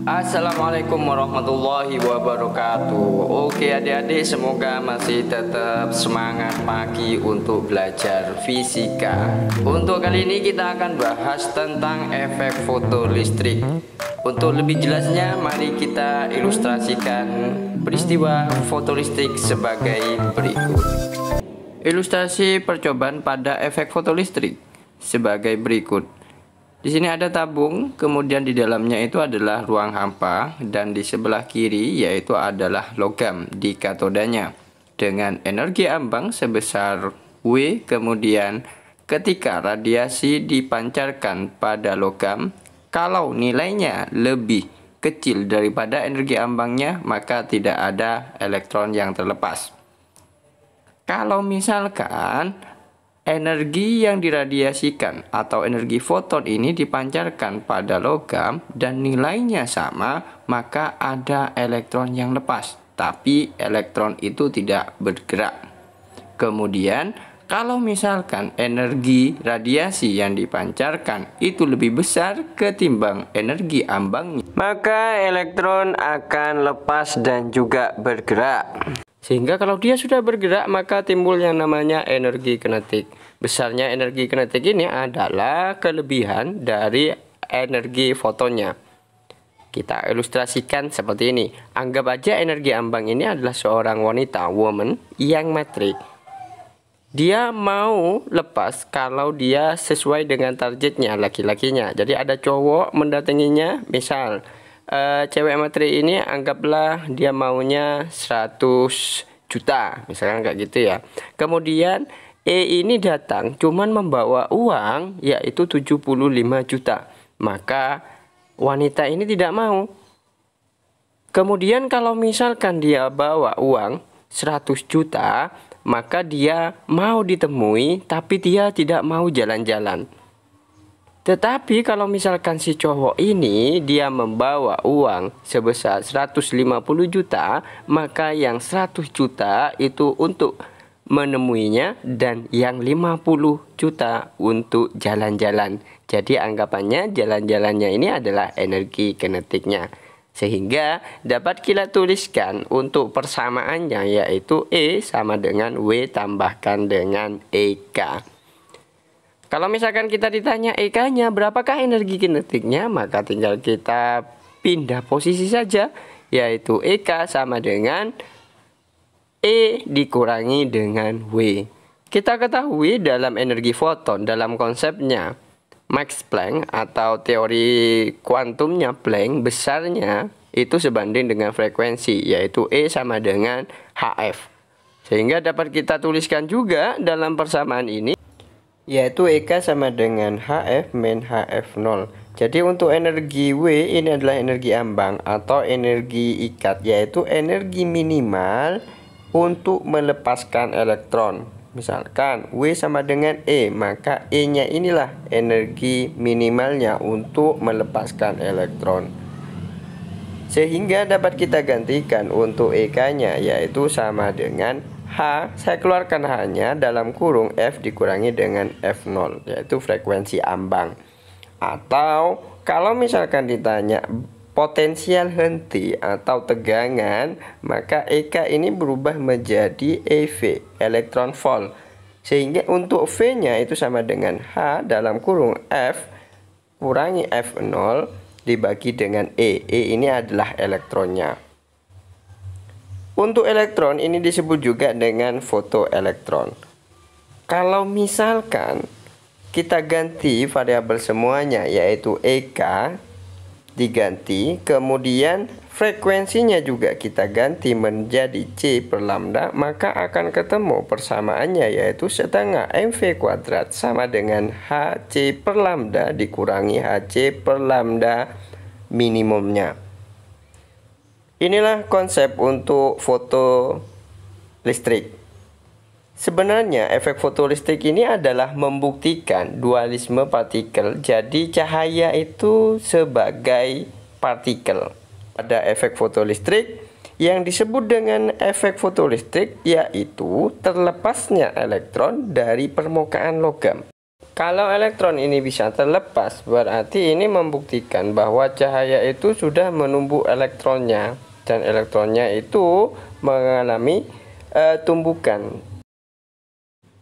Assalamualaikum warahmatullahi wabarakatuh. Oke adik-adik, semoga masih tetap semangat pagi untuk belajar fisika. Untuk kali ini kita akan bahas tentang efek fotolistrik. Untuk lebih jelasnya, mari kita ilustrasikan peristiwa fotolistrik sebagai berikut. Ilustrasi percobaan pada efek fotolistrik sebagai berikut. Di sini ada tabung, kemudian di dalamnya itu adalah ruang hampa, dan di sebelah kiri yaitu adalah logam di katodanya dengan energi ambang sebesar W. Kemudian ketika radiasi dipancarkan pada logam, kalau nilainya lebih kecil daripada energi ambangnya, maka tidak ada elektron yang terlepas. Kalau misalkan energi yang diradiasikan atau energi foton ini dipancarkan pada logam dan nilainya sama, maka ada elektron yang lepas, tapi elektron itu tidak bergerak. Kemudian kalau misalkan energi radiasi yang dipancarkan itu lebih besar ketimbang energi ambangnya, maka elektron akan lepas dan juga bergerak. Sehingga kalau dia sudah bergerak, maka timbul yang namanya energi kinetik. Besarnya energi kinetik ini adalah kelebihan dari energi fotonnya. Kita ilustrasikan seperti ini. Anggap aja energi ambang ini adalah seorang wanita, woman, yang matrik. Dia mau lepas kalau dia sesuai dengan targetnya, laki-lakinya. Jadi ada cowok mendatanginya, misal cewek materi ini anggaplah dia maunya 100 juta, misalkan kayak gitu ya. Kemudian E ini datang cuman membawa uang yaitu 75 juta. Maka wanita ini tidak mau. Kemudian kalau misalkan dia bawa uang 100 juta, maka dia mau ditemui tapi dia tidak mau jalan-jalan. Tetapi kalau misalkan si cowok ini dia membawa uang sebesar 150 juta, maka yang 100 juta itu untuk menemuinya dan yang 50 juta untuk jalan-jalan. Jadi anggapannya jalan-jalannya ini adalah energi kinetiknya. Sehingga dapat kita tuliskan untuk persamaannya yaitu E sama dengan W tambahkan dengan EK. Kalau misalkan kita ditanya EK-nya berapakah energi kinetiknya, maka tinggal kita pindah posisi saja, yaitu EK sama dengan E dikurangi dengan W. Kita ketahui dalam energi foton, dalam konsepnya Max Planck atau teori kuantumnya Planck, besarnya itu sebanding dengan frekuensi, yaitu E sama dengan HF. Sehingga dapat kita tuliskan juga dalam persamaan ini, yaitu EK sama dengan HF min HF0. Jadi untuk energi W ini adalah energi ambang atau energi ikat, yaitu energi minimal untuk melepaskan elektron. Misalkan W sama dengan E, maka E nya inilah energi minimalnya untuk melepaskan elektron. Sehingga dapat kita gantikan untuk EK nya yaitu sama dengan H, saya keluarkan H-nya dalam kurung F dikurangi dengan F0, yaitu frekuensi ambang. Atau kalau misalkan ditanya potensial henti atau tegangan, maka EK ini berubah menjadi EV, elektron volt. Sehingga untuk V-nya itu sama dengan H dalam kurung F kurangi F0 dibagi dengan E. E ini adalah elektronnya. Untuk elektron ini disebut juga dengan fotoelektron. Kalau misalkan kita ganti variabel semuanya yaitu EK diganti, kemudian frekuensinya juga kita ganti menjadi C per lambda, maka akan ketemu persamaannya yaitu setengah MV kuadrat sama dengan HC per lambda dikurangi HC per lambda minimumnya. Inilah konsep untuk fotolistrik. Sebenarnya efek fotolistrik ini adalah membuktikan dualisme partikel. Jadi cahaya itu sebagai partikel. Ada efek fotolistrik yang disebut dengan efek fotolistrik, yaitu terlepasnya elektron dari permukaan logam. Kalau elektron ini bisa terlepas, berarti ini membuktikan bahwa cahaya itu sudah menumbuk elektronnya, dan elektronnya itu mengalami tumbukan.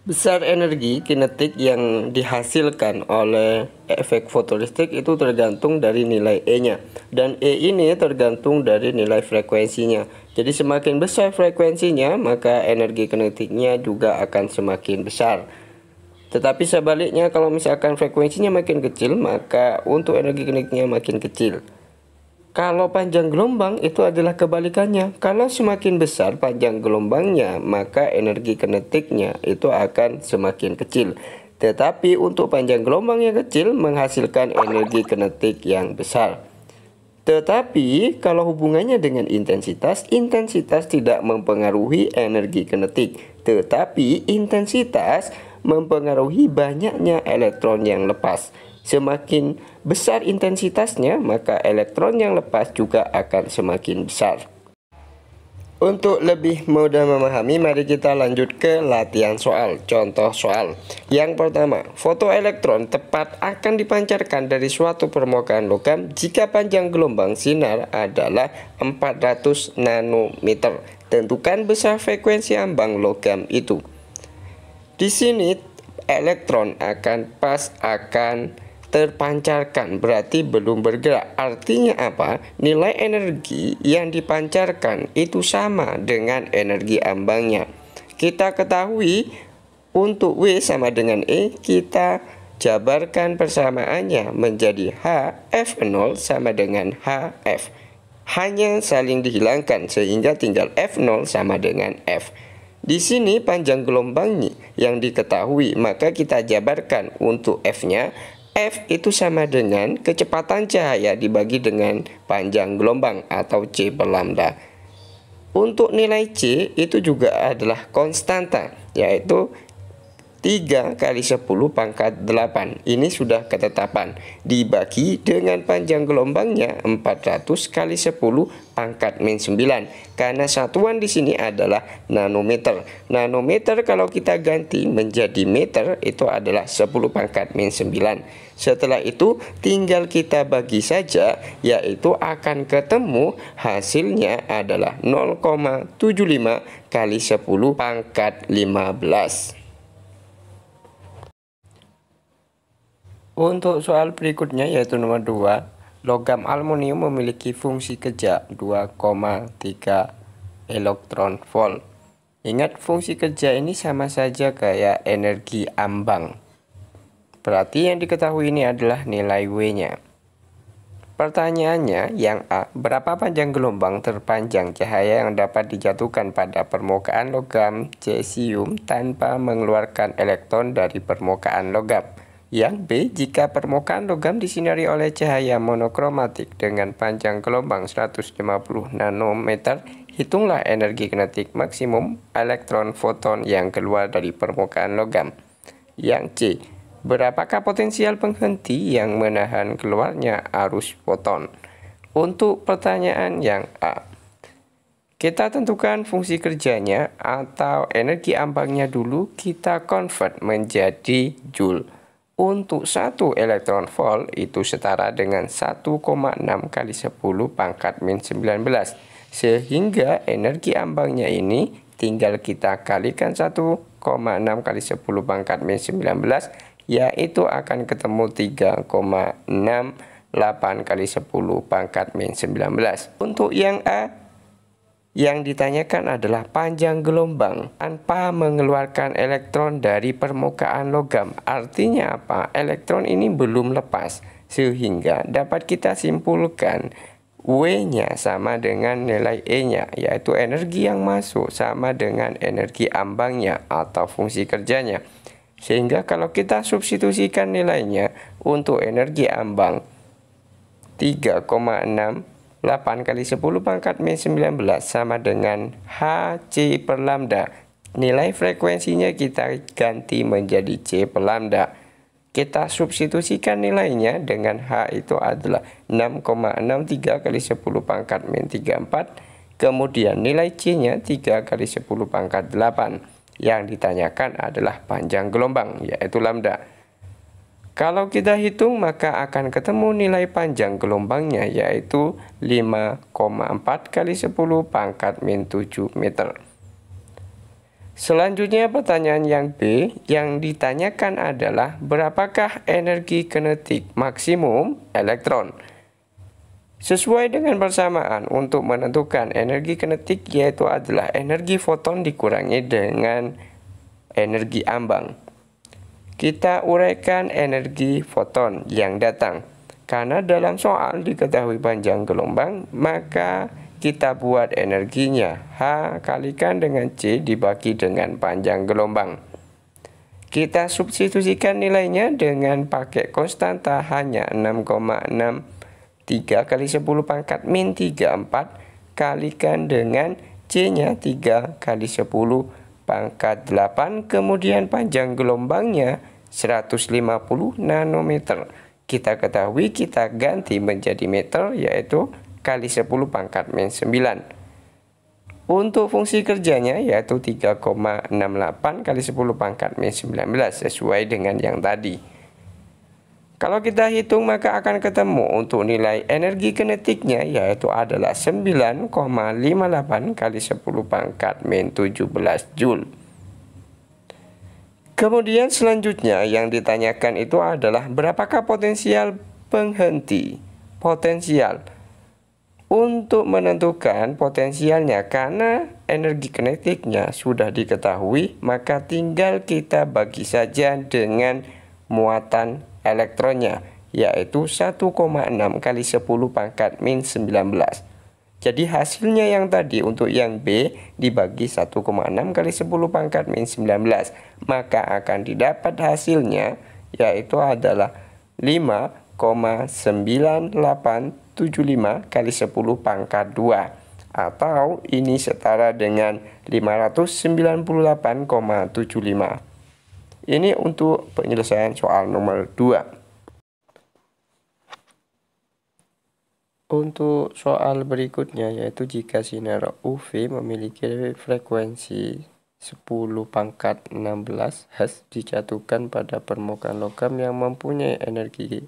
Besar energi kinetik yang dihasilkan oleh efek fotolistrik itu tergantung dari nilai E-nya, dan E ini tergantung dari nilai frekuensinya. Jadi semakin besar frekuensinya, maka energi kinetiknya juga akan semakin besar. Tetapi sebaliknya, kalau misalkan frekuensinya makin kecil, maka untuk energi kinetiknya makin kecil. Kalau panjang gelombang itu adalah kebalikannya. Kalau semakin besar panjang gelombangnya, maka energi kinetiknya itu akan semakin kecil. Tetapi untuk panjang gelombang yang kecil menghasilkan energi kinetik yang besar. Tetapi kalau hubungannya dengan intensitas, intensitas tidak mempengaruhi energi kinetik. Tetapi intensitas mempengaruhi banyaknya elektron yang lepas. Semakin besar intensitasnya, maka elektron yang lepas juga akan semakin besar. Untuk lebih mudah memahami, mari kita lanjut ke latihan soal. Contoh soal. Yang pertama, fotoelektron tepat akan dipancarkan dari suatu permukaan logam jika panjang gelombang sinar adalah 400 nanometer. Tentukan besar frekuensi ambang logam itu. Di sini elektron akan terpancarkan, berarti belum bergerak. Artinya apa? Nilai energi yang dipancarkan itu sama dengan energi ambangnya. Kita ketahui untuk W sama dengan E, kita jabarkan persamaannya menjadi H F0 sama dengan HF. Hanya saling dihilangkan sehingga tinggal F0 sama dengan F. Di sini panjang gelombangnya yang diketahui, maka kita jabarkan untuk F-nya. F itu sama dengan kecepatan cahaya dibagi dengan panjang gelombang atau C per lambda. Untuk nilai C itu juga adalah konstanta, yaitu 3 kali 10 pangkat 8. Ini sudah ketetapan. Dibagi dengan panjang gelombangnya 400 kali 10 pangkat min 9. Karena satuan di sini adalah nanometer. Nanometer kalau kita ganti menjadi meter itu adalah 10 pangkat min 9. Setelah itu tinggal kita bagi saja, yaitu akan ketemu hasilnya adalah 0,75 kali 10 pangkat 15. Untuk soal berikutnya yaitu nomor 2, logam aluminium memiliki fungsi kerja 2,3 elektron volt. Ingat, fungsi kerja ini sama saja kayak energi ambang. Berarti yang diketahui ini adalah nilai W-nya. Pertanyaannya yang A, berapa panjang gelombang terpanjang cahaya yang dapat dijatuhkan pada permukaan logam cesium tanpa mengeluarkan elektron dari permukaan logam? Yang B, jika permukaan logam disinari oleh cahaya monokromatik dengan panjang gelombang 150 nanometer, hitunglah energi kinetik maksimum elektron foton yang keluar dari permukaan logam. Yang C, berapakah potensial penghenti yang menahan keluarnya arus foton? Untuk pertanyaan yang A, kita tentukan fungsi kerjanya atau energi ambangnya dulu, kita convert menjadi joule. Untuk 1 elektron volt itu setara dengan 1,6 kali 10 pangkat min 19. Sehingga energi ambangnya ini tinggal kita kalikan 1,6 kali 10 pangkat min 19, yaitu akan ketemu 3,68 kali 10 pangkat min 19. Untuk yang A, yang ditanyakan adalah panjang gelombang tanpa mengeluarkan elektron dari permukaan logam. Artinya apa? Elektron ini belum lepas, sehingga dapat kita simpulkan W-nya sama dengan nilai E-nya, yaitu energi yang masuk sama dengan energi ambangnya atau fungsi kerjanya. Sehingga kalau kita substitusikan nilainya untuk energi ambang 3,68 kali 10 pangkat min 19 sama dengan HC per lambda. Nilai frekuensinya kita ganti menjadi C per lambda. Kita substitusikan nilainya dengan H itu adalah 6,63 kali 10 pangkat min 34. Kemudian nilai C-nya 3 kali 10 pangkat 8. Yang ditanyakan adalah panjang gelombang, yaitu lambda. Kalau kita hitung maka akan ketemu nilai panjang gelombangnya, yaitu 5,4 kali 10 pangkat min 7 meter. Selanjutnya pertanyaan yang B, yang ditanyakan adalah berapakah energi kinetik maksimum elektron? Sesuai dengan persamaan untuk menentukan energi kinetik, yaitu adalah energi foton dikurangi dengan energi ambang. Kita uraikan energi foton yang datang. Karena dalam soal diketahui panjang gelombang, maka kita buat energinya H kalikan dengan C dibagi dengan panjang gelombang. Kita substitusikan nilainya dengan pakai konstanta hanya 6,63 kali 10 pangkat min 34 kalikan dengan C-nya 3 kali 10 pangkat 8, kemudian panjang gelombangnya 150 nanometer. Kita ketahui, kita ganti menjadi meter, yaitu kali 10 pangkat min 9. Untuk fungsi kerjanya yaitu 3,68 kali 10 pangkat min 19, sesuai dengan yang tadi. Kalau kita hitung maka akan ketemu untuk nilai energi kinetiknya, yaitu adalah 9,58 kali 10 pangkat min 17 Joule. Kemudian selanjutnya yang ditanyakan itu adalah berapakah potensial penghenti. Potensial. Untuk menentukan potensialnya, karena energi kinetiknya sudah diketahui, maka tinggal kita bagi saja dengan muatan elektronnya, yaitu 1,6 kali 10 pangkat min 19. Jadi hasilnya yang tadi untuk yang B dibagi 1,6 kali 10 pangkat min 19, maka akan didapat hasilnya yaitu adalah 5,9875 kali 10 pangkat 2, atau ini setara dengan 598,75. Ini untuk penyelesaian soal nomor 2. Untuk soal berikutnya, yaitu jika sinar UV memiliki frekuensi 10 pangkat 16 Hz dijatuhkan pada permukaan logam yang mempunyai energi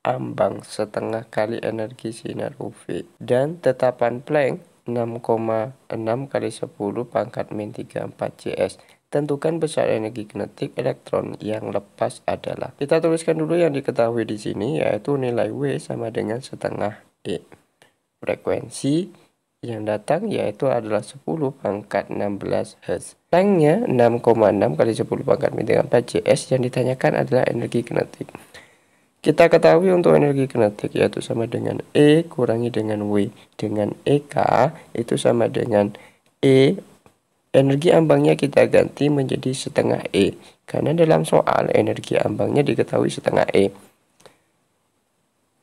ambang setengah kali energi sinar UV, dan tetapan Planck 6,6 kali 10 pangkat min 34 Cs. Tentukan besar energi kinetik elektron yang lepas adalah. Kita tuliskan dulu yang diketahui di sini, yaitu nilai W sama dengan setengah E. Frekuensi yang datang yaitu adalah 10 pangkat 16 Hz. Planck-nya 6,6 kali 10 pangkat min 34 Cs. Yang ditanyakan adalah energi kinetik. Kita ketahui untuk energi kinetik yaitu sama dengan E kurangi dengan W. Dengan EK itu sama dengan E. Energi ambangnya kita ganti menjadi setengah E. Karena dalam soal energi ambangnya diketahui setengah E.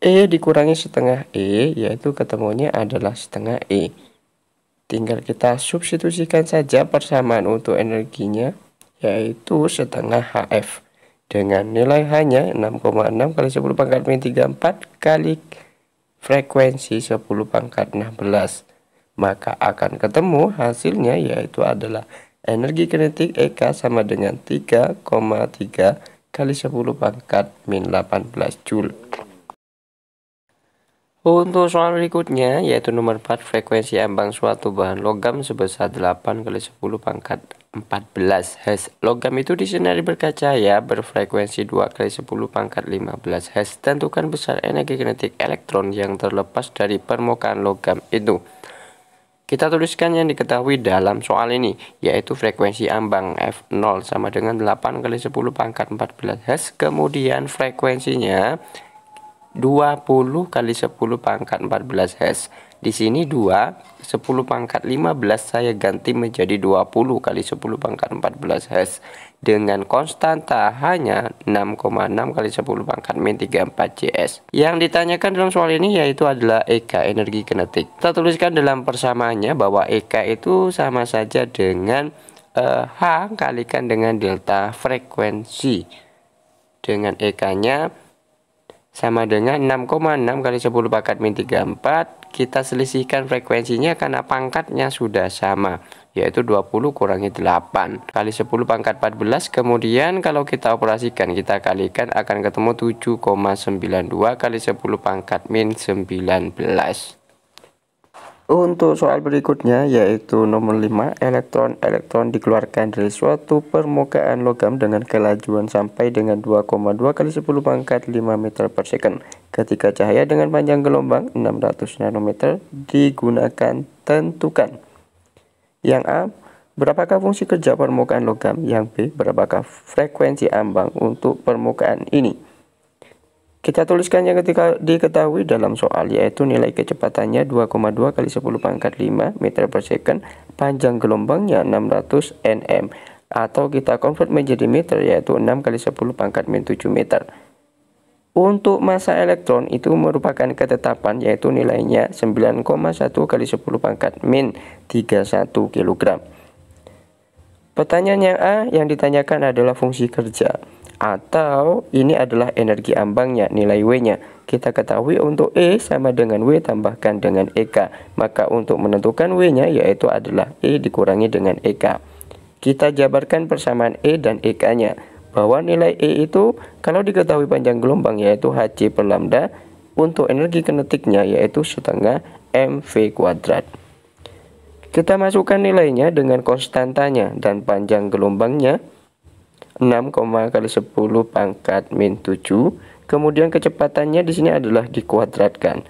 E dikurangi setengah E, yaitu ketemunya adalah setengah E. Tinggal kita substitusikan saja persamaan untuk energinya, yaitu setengah HF. Dengan nilai hanya 6,6 kali 10 pangkat min 34 kali frekuensi 10 pangkat 16. Maka akan ketemu hasilnya yaitu adalah energi kinetik EK sama dengan 3,3 kali 10 pangkat min 18 Joule. Untuk soal berikutnya yaitu nomor 4, frekuensi ambang suatu bahan logam sebesar 8 kali 10 pangkat 14 Hz. Logam itu disinari bercahaya berfrekuensi 2 kali 10 pangkat 15 Hz. Tentukan besar energi kinetik elektron yang terlepas dari permukaan logam itu. Kita tuliskan yang diketahui dalam soal ini, yaitu frekuensi ambang F0 sama dengan 8 kali 10 pangkat 14 Hz. Kemudian frekuensinya 20 kali 10 pangkat 14 Hz. Di sini 2, 10 pangkat 15 saya ganti menjadi 20 kali 10 pangkat 14 Hz. Dengan konstanta hanya 6,6 kali 10 pangkat min 34 Cs. Yang ditanyakan dalam soal ini yaitu adalah EK, energi kinetik. Kita tuliskan dalam persamaannya bahwa EK itu sama saja dengan H kalikan dengan delta frekuensi. Dengan EK-nya sama dengan 6,6 kali 10 pangkat min 34. Kita selisihkan frekuensinya karena pangkatnya sudah sama, yaitu 20 kurangi 8 kali 10 pangkat 14. Kemudian kalau kita operasikan, kita kalikan, akan ketemu 7,92 kali 10 pangkat min 19. Untuk soal berikutnya yaitu nomor 5, elektron dikeluarkan dari suatu permukaan logam dengan kelajuan sampai dengan 2,2 kali 10 pangkat 5 meter per second. Ketika cahaya dengan panjang gelombang 600 nanometer digunakan, tentukan. Yang A, berapakah fungsi kerja permukaan logam? Yang B, berapakah frekuensi ambang untuk permukaan ini? Kita tuliskannya ketika diketahui dalam soal, yaitu nilai kecepatannya 2,2 kali 10 pangkat 5 meter per second, panjang gelombangnya 600 nm, atau kita convert menjadi meter, yaitu 6 kali 10 pangkat min 7 meter. Untuk massa elektron itu merupakan ketetapan, yaitu nilainya 9,1 kali 10 pangkat min 31 kg. Pertanyaan yang A yang ditanyakan adalah fungsi kerja, atau ini adalah energi ambangnya, nilai W-nya. Kita ketahui untuk E sama dengan W tambahkan dengan EK. Maka untuk menentukan W-nya yaitu adalah E dikurangi dengan EK. Kita jabarkan persamaan E dan EK-nya. Bahwa nilai E itu kalau diketahui panjang gelombang yaitu Hc per lambda. Untuk energi kinetiknya yaitu setengah mv kuadrat. Kita masukkan nilainya dengan konstantanya dan panjang gelombangnya 6, kali 10 pangkat min 7. Kemudian kecepatannya di sini adalah dikuadratkan.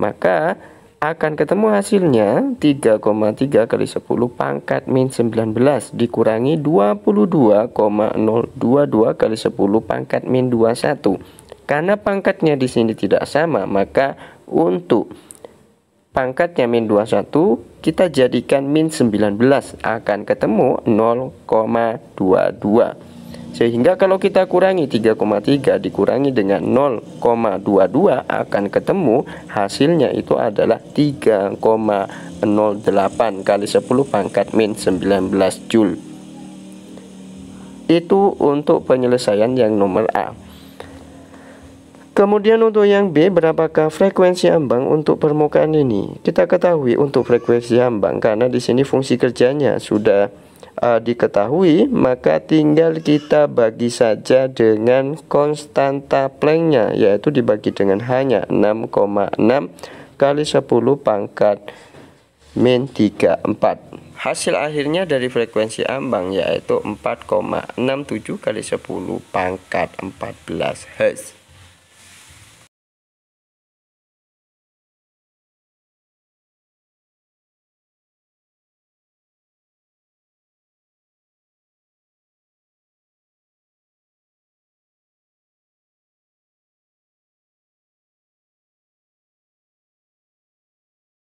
Maka akan ketemu hasilnya 3,3 kali 10 pangkat min 19 dikurangi 22,022 kali 10 pangkat min 21. Karena pangkatnya di sini tidak sama, maka untuk pangkatnya min 21 kita jadikan min 19, akan ketemu 0,22. Sehingga kalau kita kurangi 3,3 dikurangi dengan 0,22 akan ketemu hasilnya itu adalah 3,08 kali 10 pangkat min 19 Joule. Itu untuk penyelesaian yang nomor A. Kemudian untuk yang B, berapakah frekuensi ambang untuk permukaan ini? Kita ketahui untuk frekuensi ambang karena di sini fungsi kerjanya sudah diketahui, maka tinggal kita bagi saja dengan konstanta Planck-nya, yaitu dibagi dengan hanya 6,6 kali 10 pangkat min 34. Hasil akhirnya dari frekuensi ambang yaitu 4,67 kali 10 pangkat 14 Hz.